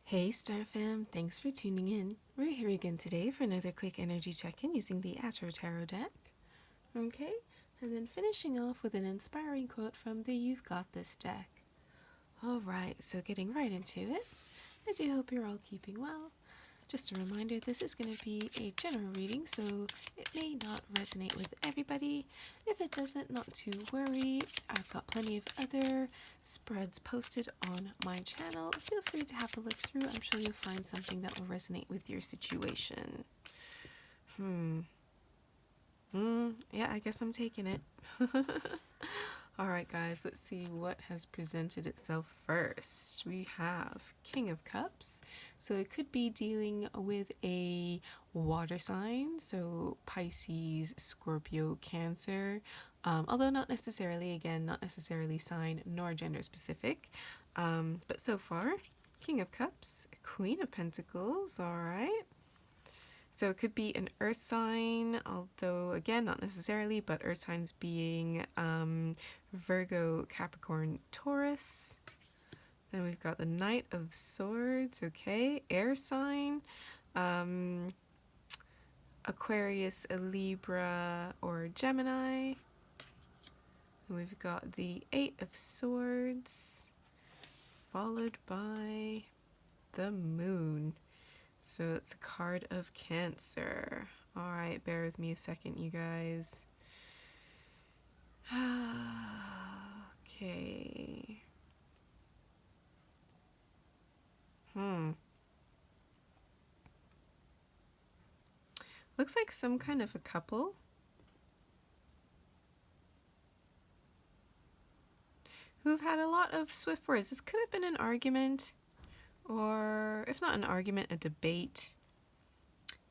Hey Star Fam, thanks for tuning in. We're here again today for another quick energy check-in using the Astro Tarot deck. Okay, and then finishing off with an inspiring quote from the You've Got This deck. Alright, so getting right into it. I do hope you're all keeping well. Just a reminder, this is going to be a general reading, so it may not resonate with everybody. If it doesn't, not to worry. I've got plenty of other spreads posted on my channel. Feel free to have a look through. I'm sure you'll find something that will resonate with your situation. Yeah, I guess I'm taking it. Alright guys, let's see what has presented itself first. We have King of Cups. So it could be dealing with a water sign, so Pisces, Scorpio, Cancer. Although not necessarily, again, not necessarily sign nor gender specific. But so far, King of Cups, Queen of Pentacles, alright. So it could be an earth sign, although again, not necessarily, but earth signs being Virgo, Capricorn, Taurus. Then we've got the Knight of Swords, okay, air sign, Aquarius, a Libra, or Gemini. And we've got the Eight of Swords, followed by the Moon. So it's a card of Cancer. Alright, bear with me a second, you guys. Okay. Looks like some kind of a couple. Who've had a lot of swift words. This could have been an argument, or if not an argument, a debate.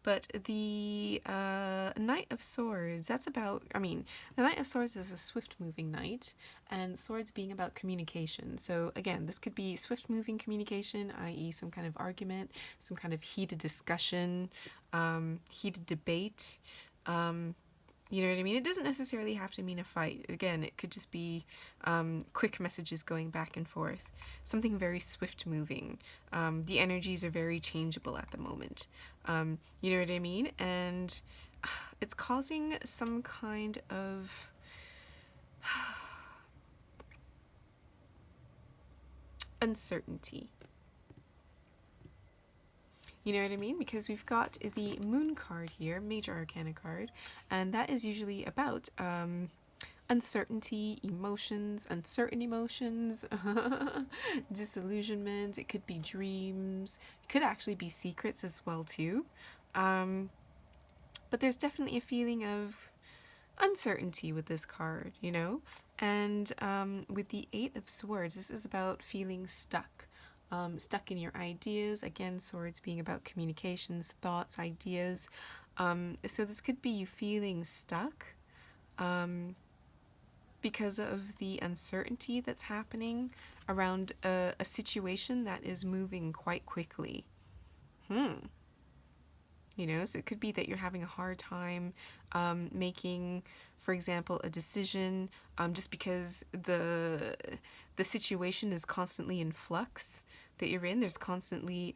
But the Knight of Swords, that's about, the Knight of Swords is a swift-moving knight, and swords being about communication. So again, this could be swift-moving communication, i.e. some kind of argument, some kind of heated discussion, heated debate. You know what I mean? It doesn't necessarily have to mean a fight. Again, it could just be quick messages going back and forth. Something very swift-moving. The energies are very changeable at the moment. You know what I mean? And it's causing some kind of uncertainty. You know what I mean? Because we've got the Moon card here, Major Arcana card, and that is usually about uncertainty, emotions, uncertain emotions, disillusionment. It could be dreams. It could actually be secrets as well too. But there's definitely a feeling of uncertainty with this card, you know? And with the Eight of Swords, this is about feeling stuck. Stuck in your ideas. Again, swords being about communications, thoughts, ideas. So this could be you feeling stuck because of the uncertainty that's happening around a situation that is moving quite quickly. You know, so it could be that you're having a hard time making, for example, a decision just because the situation is constantly in flux that you're in. There's constantly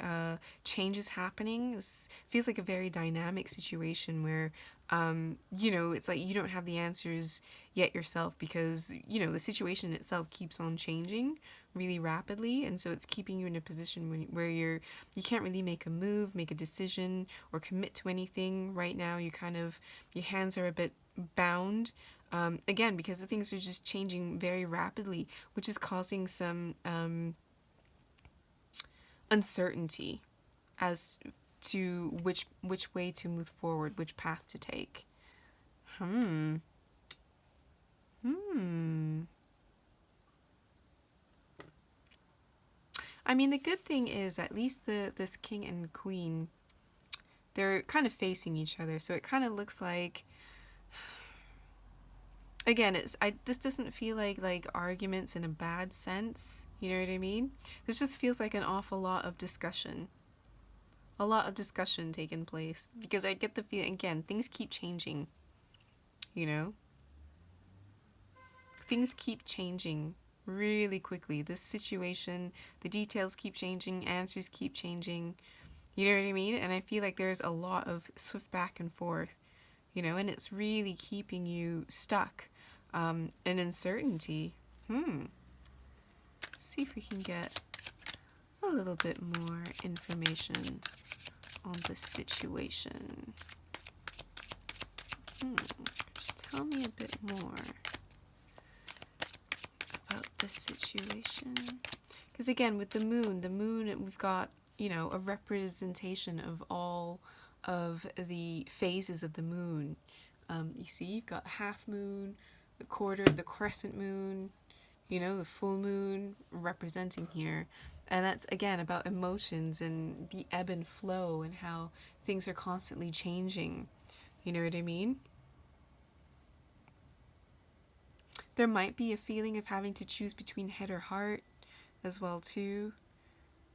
changes happening. This feels like a very dynamic situation where, you know, it's like you don't have the answers yet yourself because, you know, the situation itself keeps on changing really rapidly, and so it's keeping you in a position where you can't really make a move, make a decision, or commit to anything right now. Your hands are a bit bound, again, because the things are just changing very rapidly, which is causing some uncertainty as to which way to move forward, which path to take. I mean, the good thing is at least this king and queen, they're kind of facing each other, so it kind of looks like, again, this doesn't feel like arguments in a bad sense, you know what I mean? This just feels like an awful lot of discussion. A lot of discussion taking place, because I get the feeling, again, things keep changing, you know? Things keep changing really quickly. This situation, the details keep changing, answers keep changing. You know what I mean? And I feel like there's a lot of swift back and forth, you know, and it's really keeping you stuck in uncertainty. Let's see if we can get a little bit more information on the situation. Just tell me a bit more about the situation. Because again, with the moon, we've got, you know, a representation of all of the phases of the moon. You see, you've got half moon, the quarter, the crescent moon, you know, the full moon representing here. And that's, again, about emotions and the ebb and flow and how things are constantly changing. You know what I mean? There might be a feeling of having to choose between head or heart as well, too.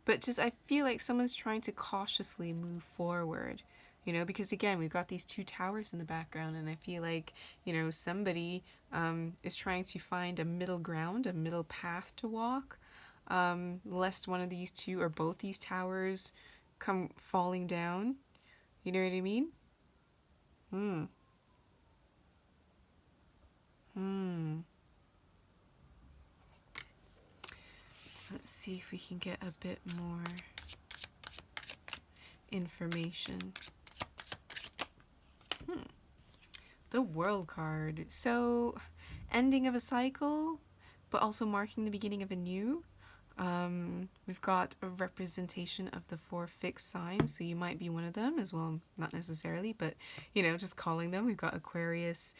But just, I feel like someone's trying to cautiously move forward, you know, because again, we've got these two towers in the background, and I feel like, you know, somebody is trying to find a middle ground, a middle path to walk, lest one of these two or both these towers come falling down. You know what I mean? Let's see if we can get a bit more information. The World card. So, ending of a cycle, but also marking the beginning of a new. We've got a representation of the 4 fixed signs, so you might be one of them as well. Not necessarily, but, you know, just calling them. We've got Aquarius,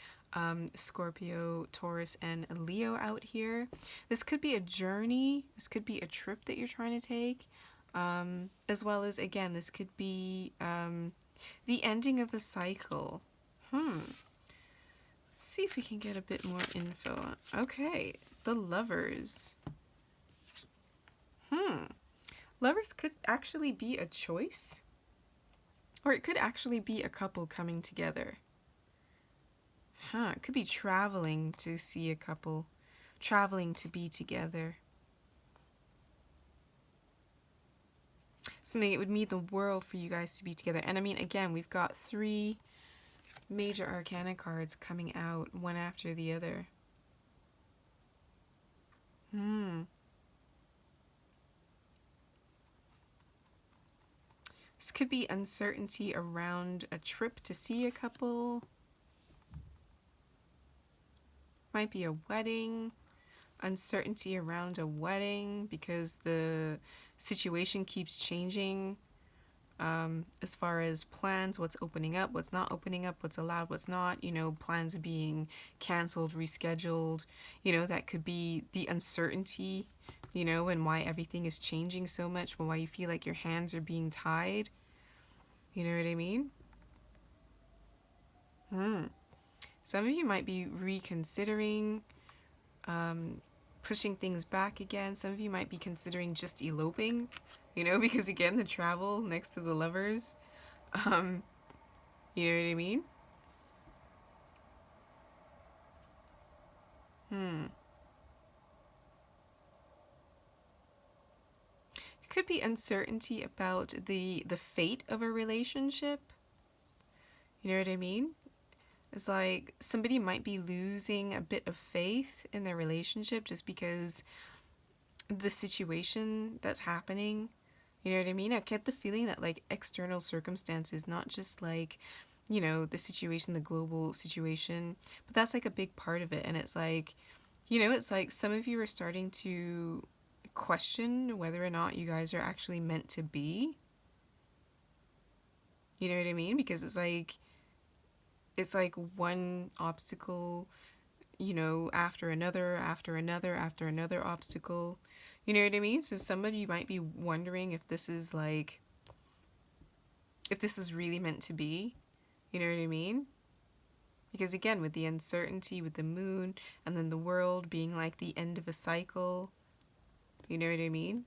Scorpio, Taurus, and Leo out here. This could be a journey. This could be a trip that you're trying to take. As well as, again, this could be the ending of a cycle. Let's see if we can get a bit more info. Okay, the Lovers. Lovers could actually be a choice, or it could actually be a couple coming together. It could be traveling to see a couple, traveling to be together. Something it would mean the world for you guys to be together. And I mean, again, we've got 3 major arcana cards coming out one after the other. This could be uncertainty around a trip to see a couple. Might be a wedding. Uncertainty around a wedding because the situation keeps changing. As far as plans, what's opening up, what's not opening up, what's allowed, what's not, you know, plans are being canceled, rescheduled, you know, that could be the uncertainty, you know, and why everything is changing so much, why you feel like your hands are being tied. You know what I mean? Some of you might be reconsidering, pushing things back again. Some of you might be considering just eloping, you know, because again, the travel next to the Lovers. You know what I mean? It could be uncertainty about the fate of a relationship. You know what I mean? It's like somebody might be losing a bit of faith in their relationship just because the situation that's happening. You know what I mean? I get the feeling that like external circumstances, not just like, you know, the situation, the global situation, but that's like a big part of it. And it's like, you know, it's like some of you are starting to question whether or not you guys are actually meant to be. You know what I mean? Because it's like one obstacle, you know, after another obstacle. You know what I mean? So somebody might be wondering if this is really meant to be. You know what I mean? Because again, with the uncertainty with the moon and then the world being like the end of a cycle. You know what I mean?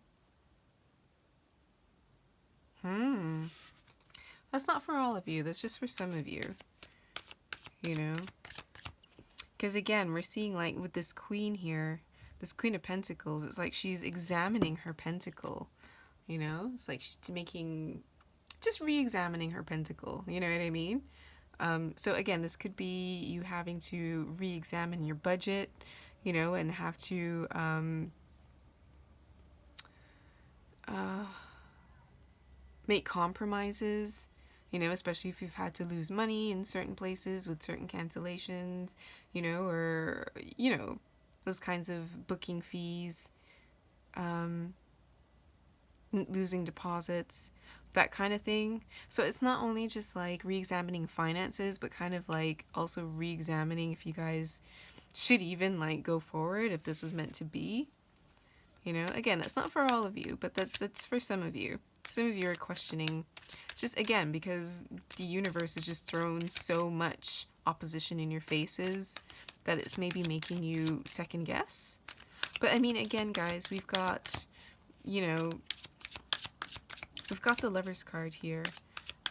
That's not for all of you. That's just for some of you. You know? Because again, we're seeing like with this queen here, this Queen of Pentacles, it's like she's examining her pentacle, you know? It's like she's just re-examining her pentacle, you know what I mean? So again, this could be you having to re-examine your budget, you know, and have to make compromises, you know, especially if you've had to lose money in certain places with certain cancellations, you know, or, you know, those kinds of booking fees, losing deposits, that kind of thing. So it's not only just like re-examining finances, but kind of like also re-examining if you guys should even like go forward, if this was meant to be. You know, again, that's not for all of you, but that's for some of you. Some of you are questioning, just again, because the universe has just thrown so much opposition in your faces that it's maybe making you second guess. But I mean, again, guys, we've got, you know, we've got the Lover's card here,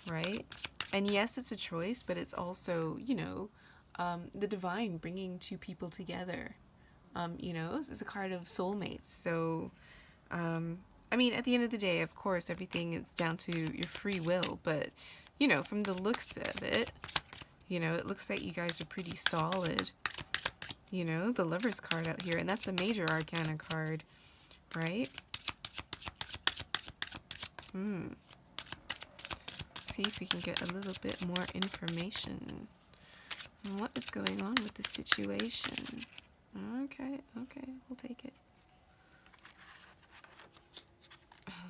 right? And yes, it's a choice, but it's also, you know, the divine bringing two people together. You know, it's a card of soulmates. So, I mean, at the end of the day, of course, everything is down to your free will. But, you know, from the looks of it, you know, it looks like you guys are pretty solid. You know, the Lover's card out here, and that's a major arcana card, right? See if we can get a little bit more information on what is going on with the situation. Okay, we'll take it.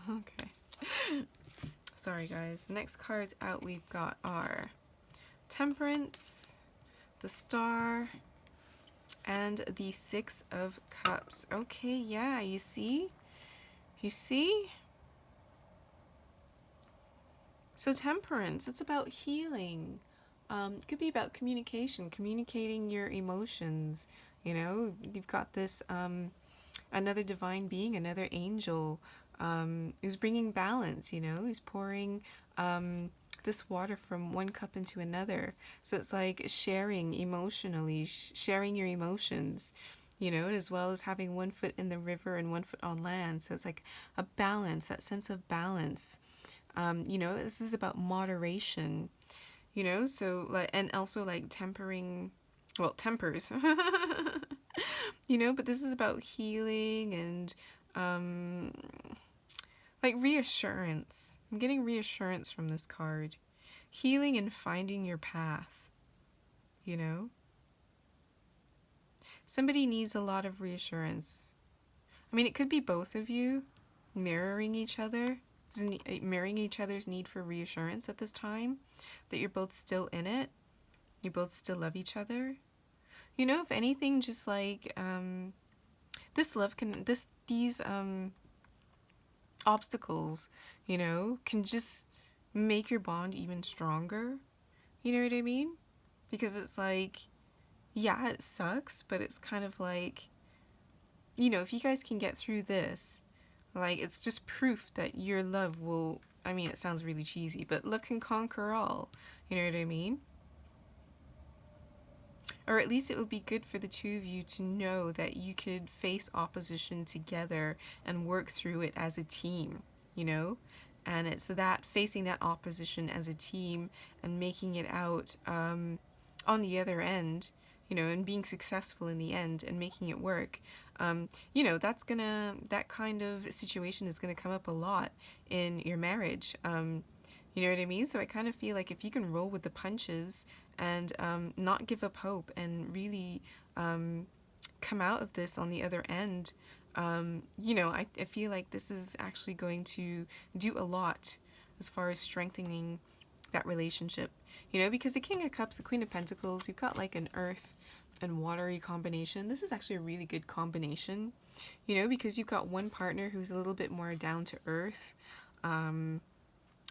Okay. Sorry, guys. Next cards out we've got are Temperance, the Star, and the Six of Cups. Okay, yeah, you see? You see? So Temperance, it's about healing. It could be about communication, communicating your emotions. You know, you've got this another divine being, another angel, who's bringing balance. You know, he's pouring this water from one cup into another. So it's like sharing emotionally, sharing your emotions. You know, as well as having one foot in the river and one foot on land. So it's like a balance, that sense of balance. You know, this is about moderation, you know, so like, and also like tempering, well, tempers, you know, but this is about healing and, like reassurance. I'm getting reassurance from this card. Healing and finding your path, you know. Somebody needs a lot of reassurance. I mean, it could be both of you mirroring each other. Mirroring each other's need for reassurance at this time, that you're both still in it, you both still love each other. You know, if anything, just like this love can these obstacles, you know, can just make your bond even stronger. You know what I mean? Because it's like, yeah, it sucks, but it's kind of like, you know, if you guys can get through this, like, it's just proof that your love will, I mean, it sounds really cheesy, but love can conquer all. You know what I mean? Or at least it would be good for the two of you to know that you could face opposition together and work through it as a team, you know? And it's that, facing that opposition as a team and making it out on the other end, you know, and being successful in the end and making it work. You know, that kind of situation is gonna come up a lot in your marriage. You know what I mean? So I kind of feel like if you can roll with the punches and not give up hope and really come out of this on the other end, you know, I feel like this is actually going to do a lot as far as strengthening that relationship. You know, because the King of Cups, the Queen of Pentacles, you've got like an earth and watery combination. This is actually a really good combination, you know, because you've got one partner who's a little bit more down to earth, a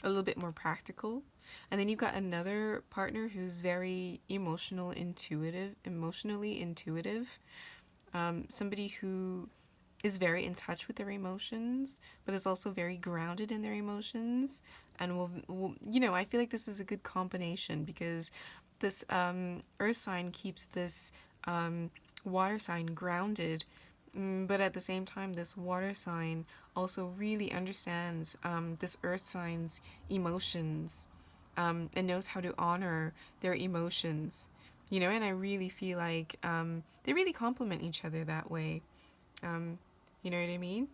little bit more practical, and then you've got another partner who's very emotionally intuitive, somebody who is very in touch with their emotions, but is also very grounded in their emotions, and will you know, I feel like this is a good combination because this earth sign keeps this water sign grounded But at the same time, this water sign also really understands this earth sign's emotions, and knows how to honor their emotions. And I really feel like they really complement each other that way. Um, you know what I mean?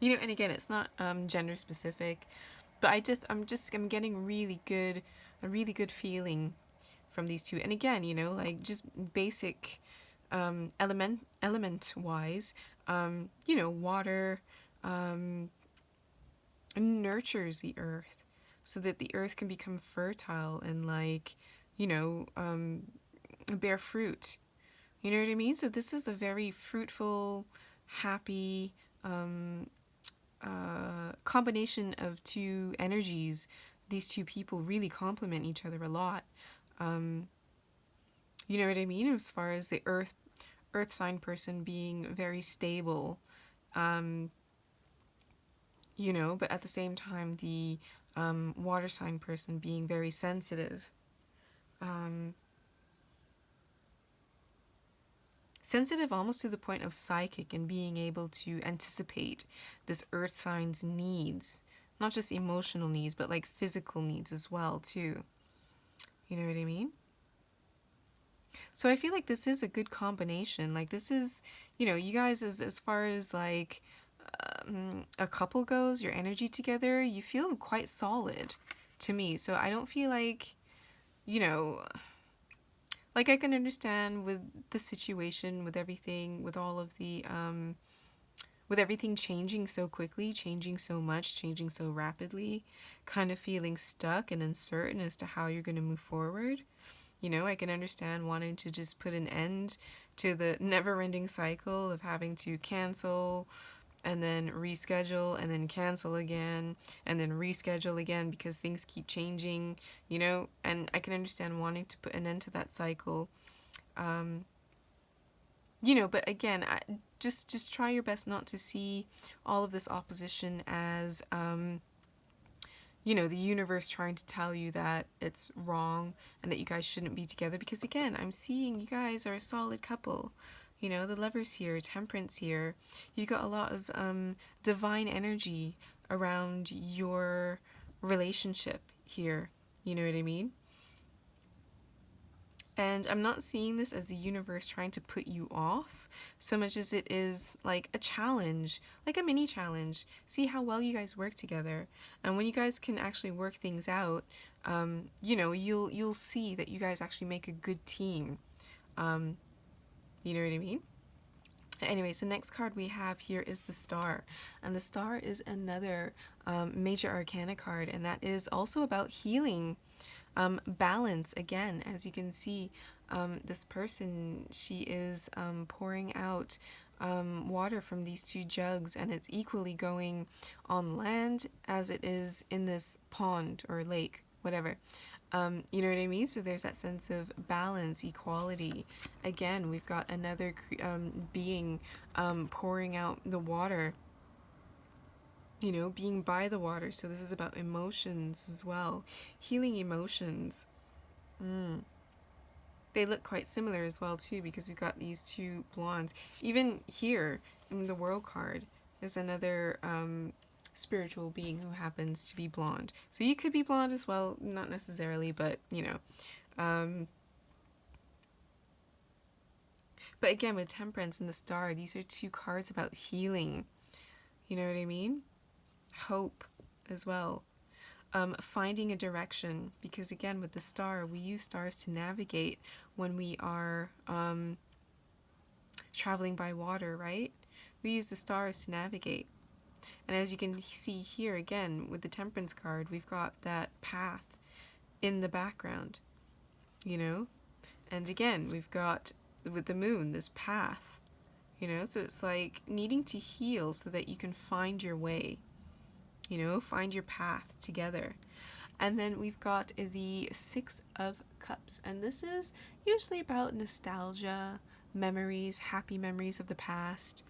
And again, it's not gender specific, but I'm getting a really good feeling from these two. And again, like just basic element wise, water um, nurtures the earth so that the earth can become fertile and like, you know, um, bear fruit. You know what I mean? So this is a very fruitful, happy combination of two energies. These two people really complement each other a lot. Um, you know what I mean? As far as the earth sign person being very stable, um, but at the same time, the water sign person being very sensitive. Um, Sensitive almost to the point of psychic and being able to anticipate this earth sign's needs. Not just emotional needs, but like physical needs as well, too. You know what I mean? So I feel like this is a good combination. Like this is, you guys as far as like a couple goes, your energy together, you feel quite solid to me. So I don't feel like, you know, like I can understand with the situation, with everything, with everything changing so quickly, changing so much, changing so rapidly, kind of feeling stuck and uncertain as to how you're going to move forward. I can understand wanting to just put an end to the never ending cycle of having to cancel and then reschedule and then cancel again and then reschedule again because things keep changing, and I can understand wanting to put an end to that cycle. Um, but again, just try your best not to see all of this opposition as the universe trying to tell you that it's wrong and that you guys shouldn't be together. Because again, I'm seeing you guys are a solid couple. The lovers here, temperance here. You got a lot of divine energy around your relationship here. You know what I mean? And I'm not seeing this as the universe trying to put you off so much as it is like a challenge, like a mini challenge. See how well you guys work together. And when you guys can actually work things out, you'll see that you guys actually make a good team. Um, you know what I mean? Anyways, the next card we have here is the Star. And the Star is another major arcana card, and that is also about healing. Balance, again, as you can see, this person, she is pouring out water from these two jugs, and it's equally going on land as it is in this pond or lake, whatever. You know what I mean? So there's that sense of balance, equality. Again, we've got another being pouring out the water, being by the water. So this is about emotions as well, healing emotions. Mm. They look quite similar as well too, because we've got these two blondes. Even here in the world card, there's another spiritual being who happens to be blonde. So you could be blonde as well, not necessarily, but But again, with Temperance and the Star, these are two cards about healing. You know what I mean? Hope as well. Finding a direction, because again, with the Star, we use stars to navigate when we are traveling by water, right? We use the stars to navigate. And as you can see here again with the Temperance card, we've got that path in the background, And again, we've got with the moon this path, So it's like needing to heal so that you can find your way, find your path together. And then we've got the Six of Cups, and this is usually about nostalgia, memories, happy memories of the past.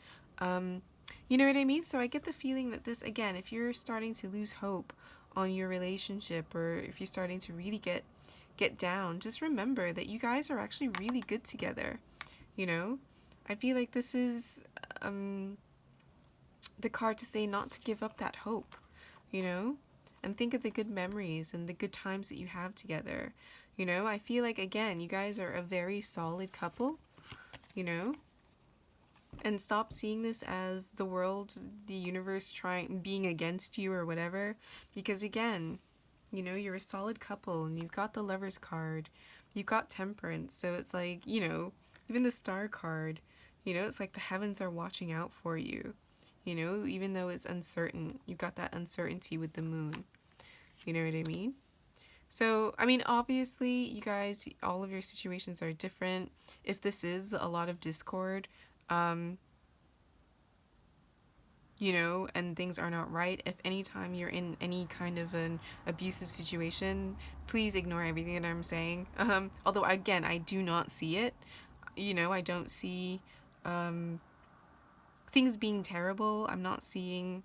You know what I mean? So I get the feeling that this, again, if you're starting to lose hope on your relationship, or if you're starting to really get down, just remember that you guys are actually really good together. You know, I feel like this is the card to say not to give up that hope, you know, and think of the good memories and the good times that you have together. You know, I feel like, again, you guys are a very solid couple, you know, and stop seeing this as the world, the universe being against you or whatever, because again, you know, you're a solid couple and you've got the Lover's card, you've got Temperance, so it's like, you know, even the Star card, you know, it's like the heavens are watching out for you, you know, even though it's uncertain, you've got that uncertainty with the moon, you know what I mean? So, I mean, obviously, you guys, all of your situations are different. If this is a lot of discord, you know, and things are not right, if anytime you're in any kind of an abusive situation, please ignore everything that I'm saying. Although, again, I do not see it. You know, I don't see things being terrible. I'm not seeing,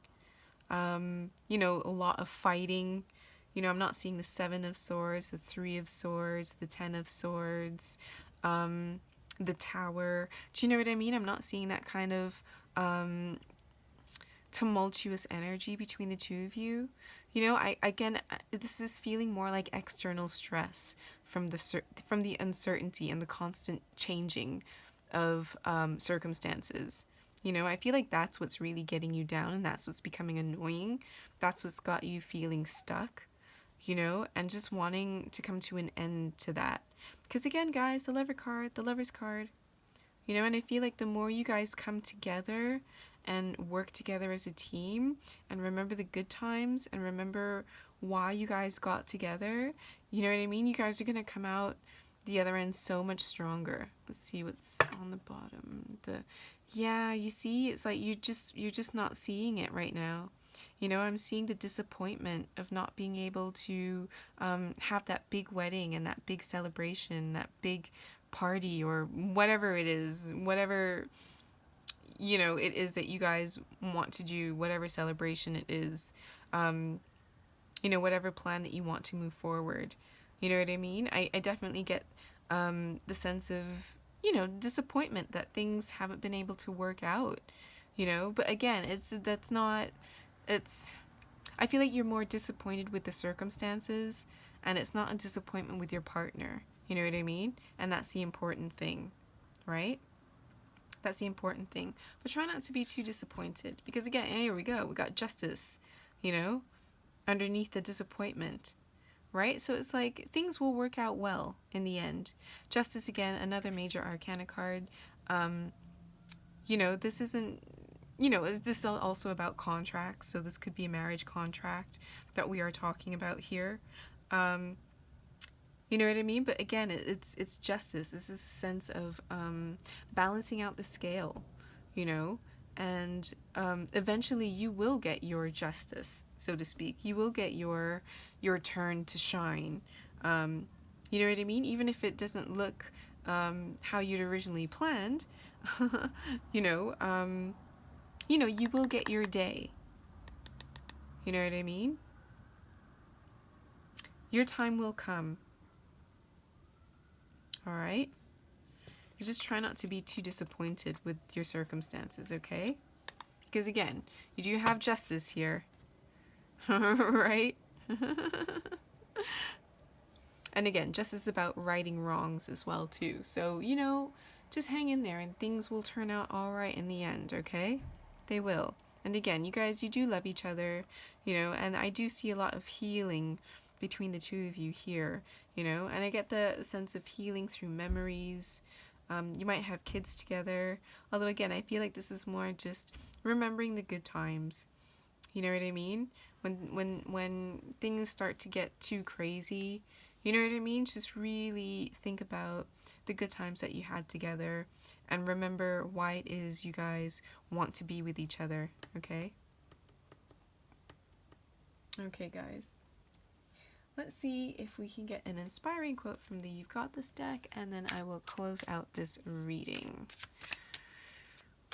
you know, a lot of fighting. You know, I'm not seeing the Seven of Swords, the Three of Swords, the Ten of Swords, the Tower. Do you know what I mean? I'm not seeing that kind of tumultuous energy between the two of you. You know, this is feeling more like external stress from the uncertainty and the constant changing of circumstances. You know, I feel like that's what's really getting you down, and that's what's becoming annoying. That's what's got you feeling stuck, you know, and just wanting to come to an end to that. Because again, guys, the Lover's card, you know, and I feel like the more you guys come together and work together as a team and remember the good times and remember why you guys got together, you know what I mean? You guys are going to come out the other end so much stronger. Let's see what's on the bottom. Yeah, you see, it's like you're just not seeing it right now. You know, I'm seeing the disappointment of not being able to have that big wedding and that big celebration, that big party or whatever it is, whatever, you know, it is that you guys want to do, whatever celebration it is, you know, whatever plan that you want to move forward. You know what I mean? I definitely get the sense of, you know, disappointment that things haven't been able to work out, you know, but again, I feel like you're more disappointed with the circumstances, and it's not a disappointment with your partner. You know what I mean? And that's the important thing, right? That's the important thing. But try not to be too disappointed, because again, here we go. We got Justice, you know, underneath the disappointment, right? So it's like things will work out well in the end. Justice, again, another major arcana card. You know, this isn't, you know, this is also about contracts. So this could be a marriage contract that we are talking about here. You know what I mean? But again, it's justice. This is a sense of balancing out the scale, you know, and eventually you will get your justice, so to speak. You will get your turn to shine. You know what I mean? Even if it doesn't look how you'd originally planned, you know, you will get your day. You know what I mean? Your time will come. All right? You just try not to be too disappointed with your circumstances, okay? Because again, you do have justice here. Right? And again, justice is about righting wrongs as well, too. So, you know, just hang in there and things will turn out all right in the end, okay? They will. And again, you guys, you do love each other, you know, and I do see a lot of healing between the two of you here, you know, and I get the sense of healing through memories. You might have kids together, although again, I feel like this is more just remembering the good times. You know what I mean? When things start to get too crazy, you know what I mean? Just really think about the good times that you had together and remember why it is you guys want to be with each other, okay? Okay, guys. Let's see if we can get an inspiring quote from the You've Got This deck, and then I will close out this reading.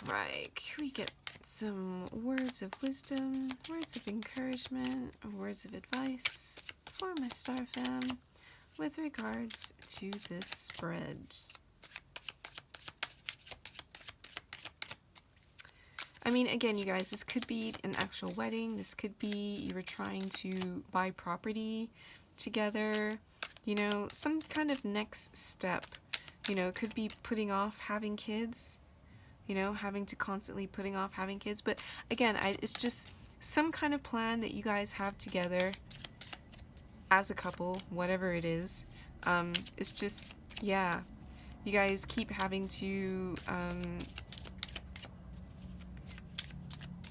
Right, can we get some words of wisdom, words of encouragement, or words of advice for my star fam with regards to this spread? I mean, again, you guys, this could be an actual wedding. This could be you were trying to buy property together. You know, some kind of next step. You know, it could be putting off having kids. You know, having to constantly putting off having kids. But again, it's just some kind of plan that you guys have together as a couple, whatever it is. It's just, yeah, you guys keep having to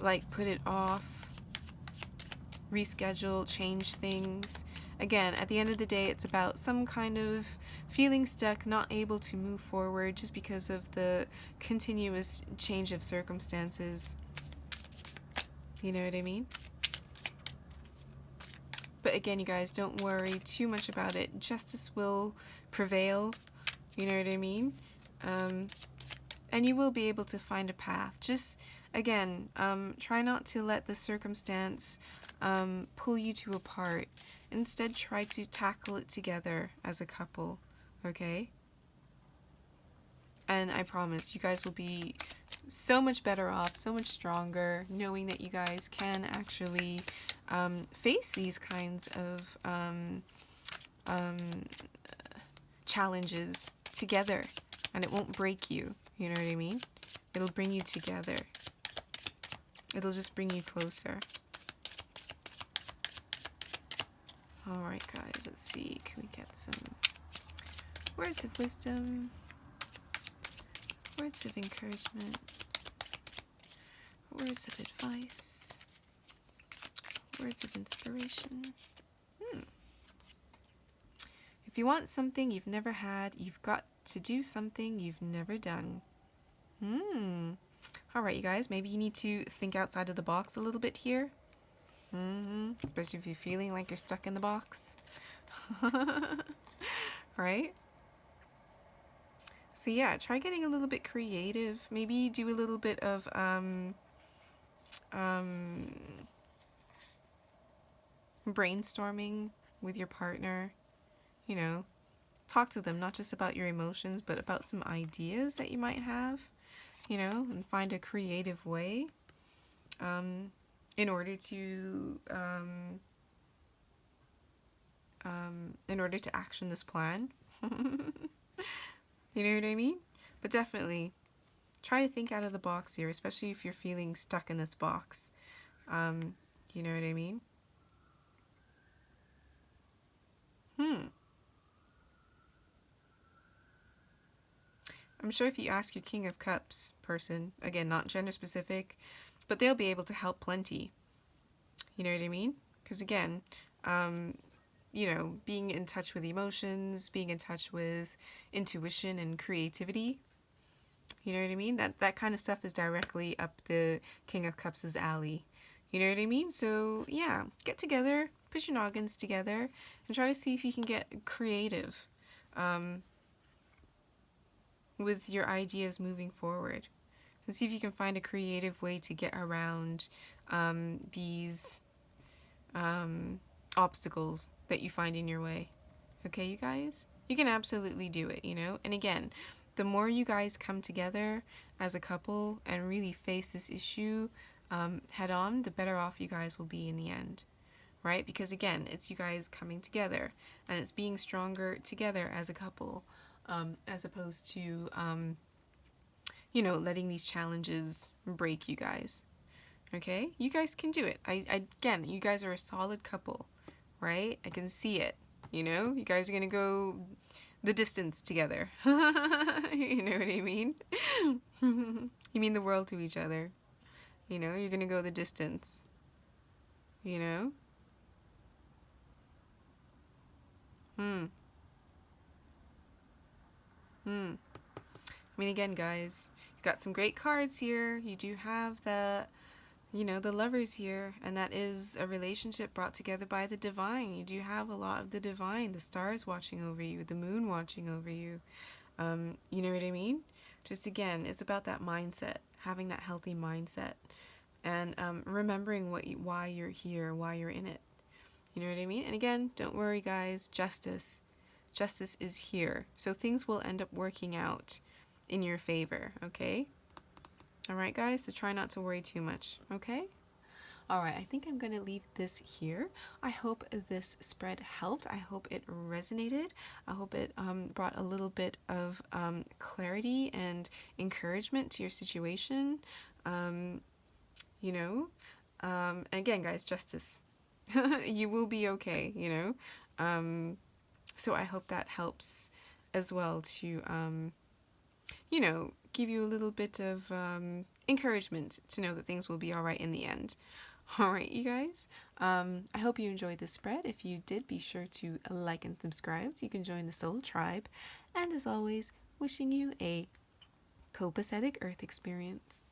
like put it off, reschedule, change things. Again, at the end of the day, it's about some kind of feeling stuck, not able to move forward just because of the continuous change of circumstances. You know what I mean? But again, you guys, don't worry too much about it. Justice will prevail. You know what I mean? And you will be able to find a path. Just, again, try not to let the circumstance pull you two apart. Instead, try to tackle it together as a couple, okay? And I promise you guys will be so much better off, so much stronger, knowing that you guys can actually face these kinds of challenges together, and it won't break you. You know what I mean? It'll bring you together. It'll just bring you closer. Alright guys, let's see. Can we get some words of wisdom? Words of encouragement? Words of advice? Words of inspiration? If you want something you've never had, you've got to do something you've never done. Alright you guys, maybe you need to think outside of the box a little bit here. Especially if you're feeling like you're stuck in the box. Right? So yeah, try getting a little bit creative. Maybe do a little bit of brainstorming with your partner. You know, talk to them not just about your emotions, but about some ideas that you might have. You know, and find a creative way in order to action this plan. You know what I mean? But definitely try to think out of the box here, especially if you're feeling stuck in this box. You know what I mean? I'm sure if you ask your King of Cups person, again, not gender specific, but they'll be able to help plenty. You know what I mean? Because again, you know, being in touch with emotions, being in touch with intuition and creativity, you know what I mean? That kind of stuff is directly up the King of Cups' alley. You know what I mean? So yeah, get together, put your noggins together, and try to see if you can get creative with your ideas moving forward. And see if you can find a creative way to get around these obstacles that you find in your way. Okay, you guys? You can absolutely do it, you know? And again, the more you guys come together as a couple and really face this issue head on, the better off you guys will be in the end, right? Because again, it's you guys coming together and it's being stronger together as a couple, as opposed to, you know, letting these challenges break you guys. Okay? You guys can do it. Again, you guys are a solid couple, right? I can see it. You know? You guys are gonna go the distance together. You know what I mean? You mean the world to each other. You know? You're gonna go the distance. You know? I mean, again, guys, you got some great cards here. You do have the, you know, the lovers here, and that is a relationship brought together by the divine. You do have a lot of the divine, the stars watching over you, the moon watching over you. You know what I mean? Just again, it's about that mindset. having that healthy mindset, and remembering why you're here, why you're in it. You know what I mean? And again, don't worry, guys. Justice is here, so things will end up working out in your favor. Okay. All right, guys. So try not to worry too much. Okay. All right, I think I'm going to leave this here. I hope this spread helped. I hope it resonated. I hope it brought a little bit of clarity and encouragement to your situation. You know, again, guys, justice. You will be okay, you know. So I hope that helps as well to, you know, give you a little bit of encouragement to know that things will be all right in the end. All right, you guys. I hope you enjoyed this spread. If you did, be sure to like and subscribe so you can join the Soul Tribe. And as always, wishing you a copacetic Earth experience.